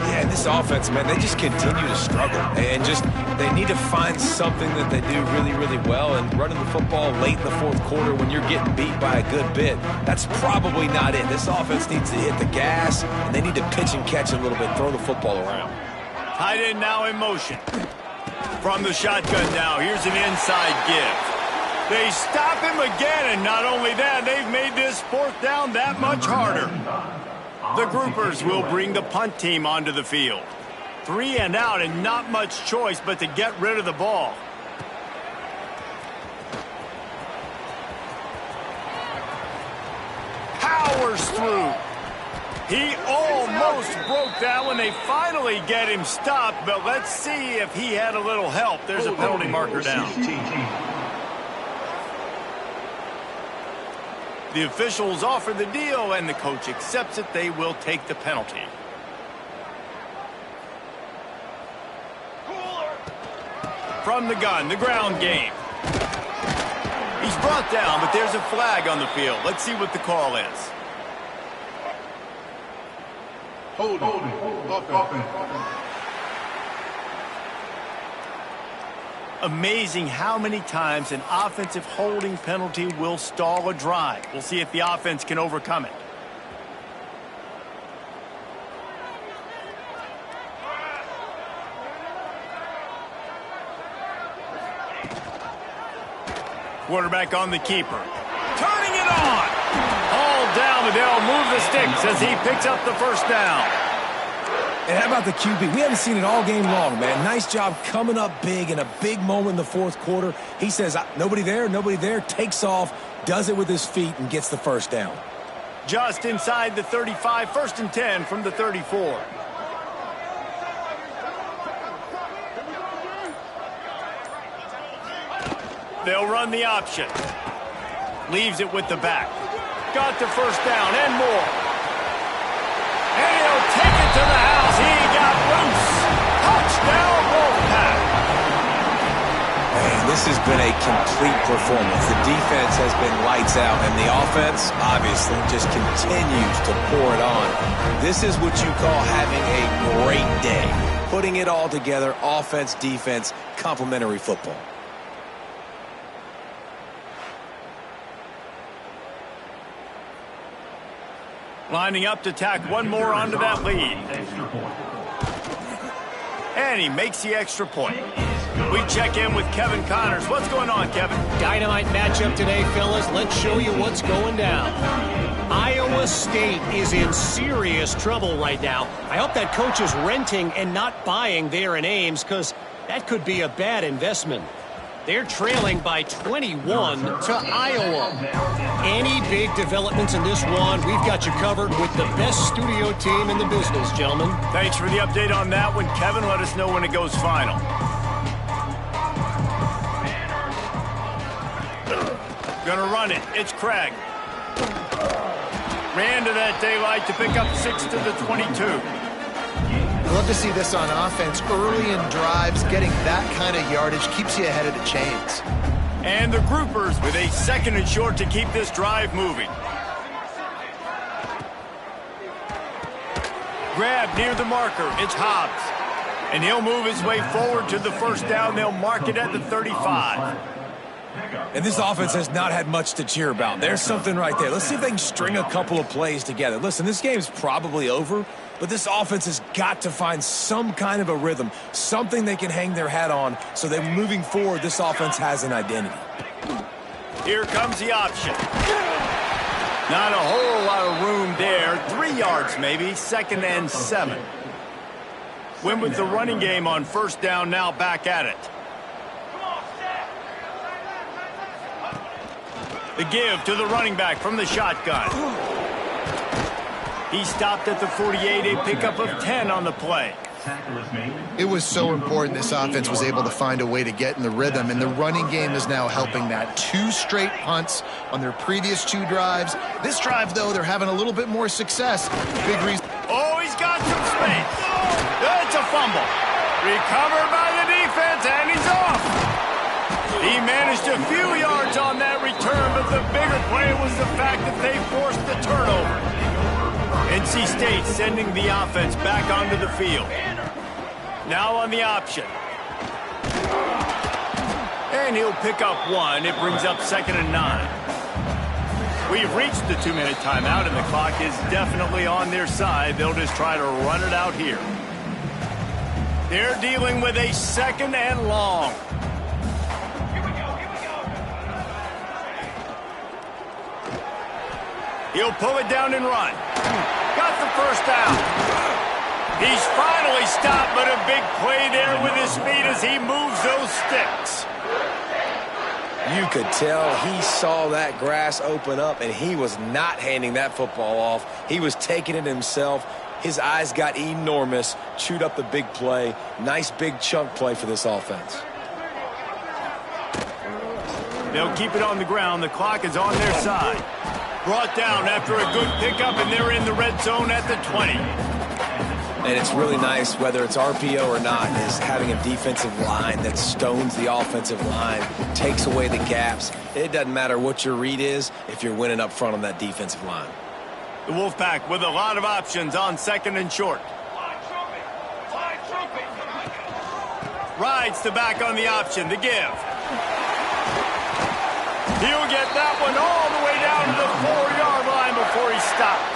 Yeah, this offense, man, they just continue to struggle. And they need to find something that they do really, really well. And running the football late in the 4th quarter when you're getting beat by a good bit, that's probably not it. This offense needs to hit the gas, and they need to pitch and catch a little bit, throw the football around. Tight end now in motion. From the shotgun now, here's an inside give. They stop him again, and not only that, they've made this 4th down that much harder. The groupers will bring the punt team onto the field. 3 and out, and not much choice but to get rid of the ball. powers through. He almost broke that one. They finally get him stopped, but let's see if he had a little help. There's a penalty marker down. The officials offer the deal, and the coach accepts it. They will take the penalty. From the gun, the ground game. He's brought down, but there's a flag on the field. Let's see what the call is. Amazing how many times an offensive holding penalty will stall a drive. We'll see if the offense can overcome it. Quarterback on the keeper. Turning it on. All down, but they'll move the sticks as he picks up the first down. And how about the QB? We haven't seen it all game long, man. Nice job coming up big in a big moment in the fourth quarter. He says, nobody there, takes off, does it with his feet, and gets the first down. Just inside the 35, 1st and 10 from the 34. They'll run the option. Leaves it with the back. Got the first down and more. And he'll take it to the house. He got loose. Touchdown, Wolfpack. Man, this has been a complete performance. The defense has been lights out, and the offense, obviously, just continues to pour it on. This is what you call having a great day. Putting it all together, offense, defense, complementary football. Lining up to tack one more onto that lead. And he makes the extra point. We check in with Kevin Connors. What's going on, Kevin? Dynamite matchup today, fellas. Let's show you what's going down. Iowa State is in serious trouble right now. I hope that coach is renting and not buying there in Ames, because that could be a bad investment. They're trailing by 21 to Iowa. Any big developments in this one, we've got you covered with the best studio team in the business, gentlemen. Thanks for the update on that one, Kevin. Let us know when it goes final. Gonna run it. It's Craig. Ran to that daylight to pick up 6 to the 22. I love to see this on offense. Early in drives, getting that kind of yardage keeps you ahead of the chains. And the groupers with a 2nd and short to keep this drive moving. Grab near the marker. It's Hobbs. And he'll move his way forward to the first down. They'll mark it at the 35. And this offense has not had much to cheer about. There's something right there. Let's see if they can string a couple of plays together. Listen, this game's probably over, but this offense has got to find some kind of a rhythm, something they can hang their hat on, so that moving forward, this offense has an identity. Here comes the option. Not a whole lot of room there. 3 yards maybe, 2nd and 7. Win with the running game on first down, now back at it. The give to the running back from the shotgun. He stopped at the 48, a pickup of 10 on the play. It was so important this offense was able to find a way to get in the rhythm, and the running game is now helping that. 2 straight punts on their previous 2 drives. This drive, though, they're having a little bit more success. Big reason. Oh, he's got some space. It's a fumble. Recovered by the defense, and he's off. He managed a few yards on that return, but the bigger play was the fact that they forced the turnover. NC State sending the offense back onto the field. Now on the option. And he'll pick up 1. It brings up 2nd and 9. We've reached the 2-minute timeout, and the clock is definitely on their side. They'll just try to run it out here. They're dealing with a 2nd and long. He'll pull it down and run. Got the first down. He's finally stopped, but a big play there with his speed as he moves those sticks. You could tell he saw that grass open up, and he was not handing that football off. He was taking it himself. His eyes got enormous, chewed up the big play. Nice big chunk play for this offense. They'll keep it on the ground. The clock is on their side. Brought down after a good pickup, and they're in the red zone at the 20. And it's really nice, whether it's RPO or not, is having a defensive line that stones the offensive line, takes away the gaps. It doesn't matter what your read is if you're winning up front on that defensive line. The Wolfpack with a lot of options on second and short. Rides the back on the option, the give. He'll get that one all the way down to the 4-yard line before he stopped.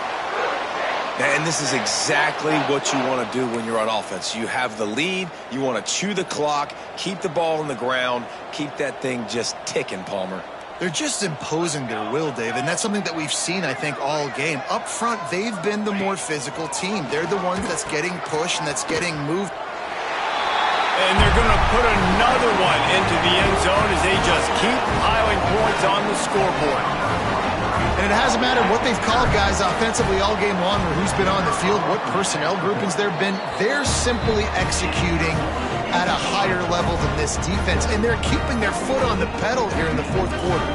And this is exactly what you want to do when you're on offense. You have the lead, you want to chew the clock, keep the ball on the ground, keep that thing just ticking, Palmer. They're just imposing their will, Dave, and that's something that we've seen, I think, all game. Up front, they've been the more physical team. They're the ones that's getting pushed and that's getting moved. And they're going to put another one into the end zone as they just keep piling points on the scoreboard. And it hasn't mattered what they've called guys offensively all game long or who's been on the field, what personnel groupings there have been. They're simply executing at a higher level than this defense, and they're keeping their foot on the pedal here in the fourth quarter.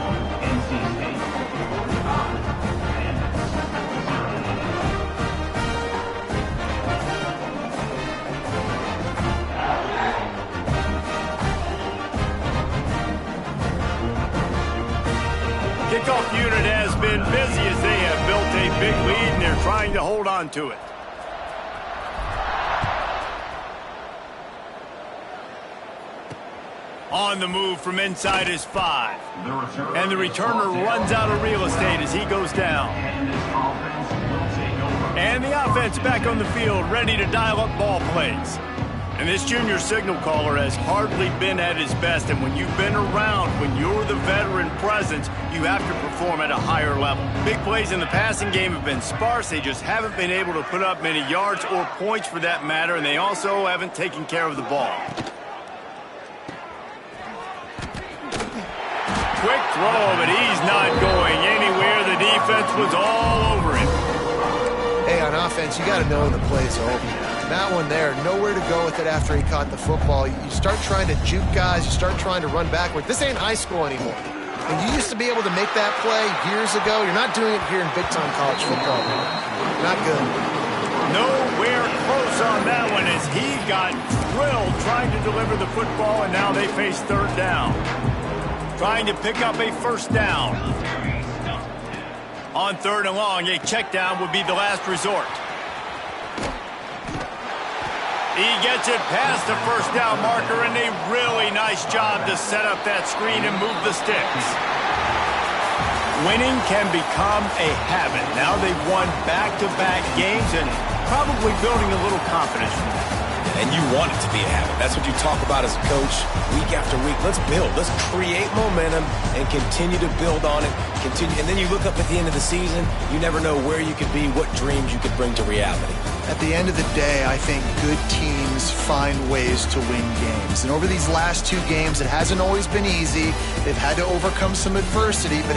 Kickoff unit has been busy as they have built a big lead, and they're trying to hold on to it. On the move from inside his 5. And the returner runs out of real estate as he goes down. And the offense back on the field, ready to dial up ball plays. And this junior signal caller has hardly been at his best. And when you've been around, when you're the veteran presence, you have to perform at a higher level. Big plays in the passing game have been sparse. They just haven't been able to put up many yards or points for that matter. And they also haven't taken care of the ball. Quick throw, but he's not going anywhere. The defense was all over him. Hey, on offense, you got to know when the play's over. That one there, nowhere to go with it after he caught the football. You start trying to juke guys. You start trying to run backward. This ain't high school anymore. And you used to be able to make that play years ago. You're not doing it here in big-time college football. Not good. Nowhere close on that one as he got drilled trying to deliver the football, and now they face third down. Trying to pick up a first down. On third and long, a check down would be the last resort. He gets it past the first down marker, and a really nice job to set up that screen and move the sticks. Winning can become a habit. Now they've won back-to-back games and probably building a little confidence from that. And you want it to be a habit. That's what you talk about as a coach week after week. Let's build. Let's create momentum and continue to build on it. Continue, and then you look up at the end of the season, you never know where you could be, what dreams you could bring to reality. At the end of the day, I think good teams find ways to win games. And over these last 2 games, it hasn't always been easy. They've had to overcome some adversity, but